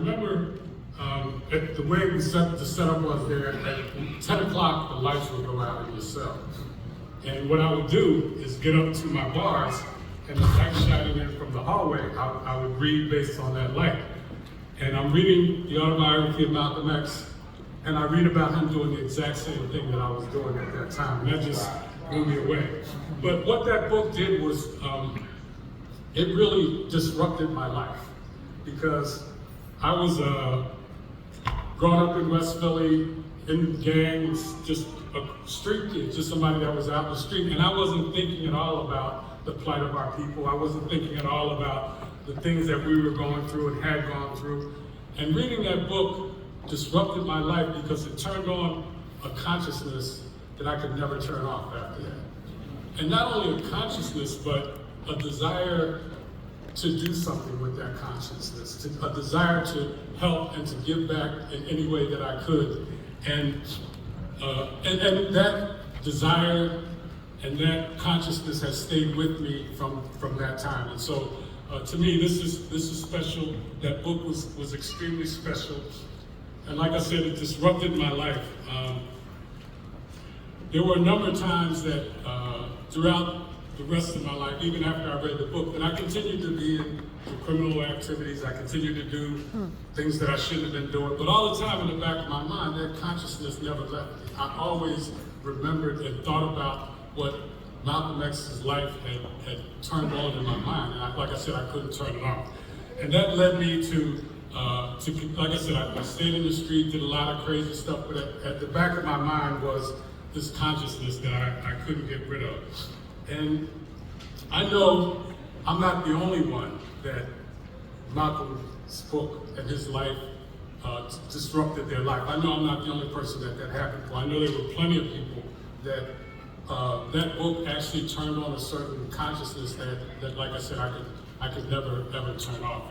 remember the way the setup was there, at 10 o'clock, the lights would go out in your cell. And what I would do is get up to my bars, and the light shining in from the hallway, I would read based on that light. And I'm reading the autobiography of Malcolm X, and I read about him doing the exact same thing that I was doing at that time. And that just blew me away. But what that book did was, it really disrupted my life, because I was growing up in West Philly, in gangs, just a street kid, just somebody that was out in the street, and I wasn't thinking at all about the plight of our people. I wasn't thinking at all about the things that we were going through and had gone through. And reading that book disrupted my life because it turned on a consciousness that I could never turn off after that. And not only a consciousness, but a desire to do something with that consciousness, a desire to help and to give back in any way that I could. And that desire and that consciousness has stayed with me from that time. And so to me, this is special. That book was extremely special. And like I said, it disrupted my life. There were a number of times that throughout the rest of my life, even after I read the book, that I continued to be in criminal activities. I continued to do things that I shouldn't have been doing. But all the time in the back of my mind, that consciousness never left me. I always remembered and thought about what Malcolm X's life had turned on in my mind. And like I said, I couldn't turn it off. And that led me to like I said, I stayed in the street, did a lot of crazy stuff, but at the back of my mind was this consciousness that I couldn't get rid of. And I know I'm not the only one that Malcolm's book and his life disrupted their life. I know I'm not the only person that happened for. I know there were plenty of people that that book actually turned on a certain consciousness that like I said, I could never ever turn off.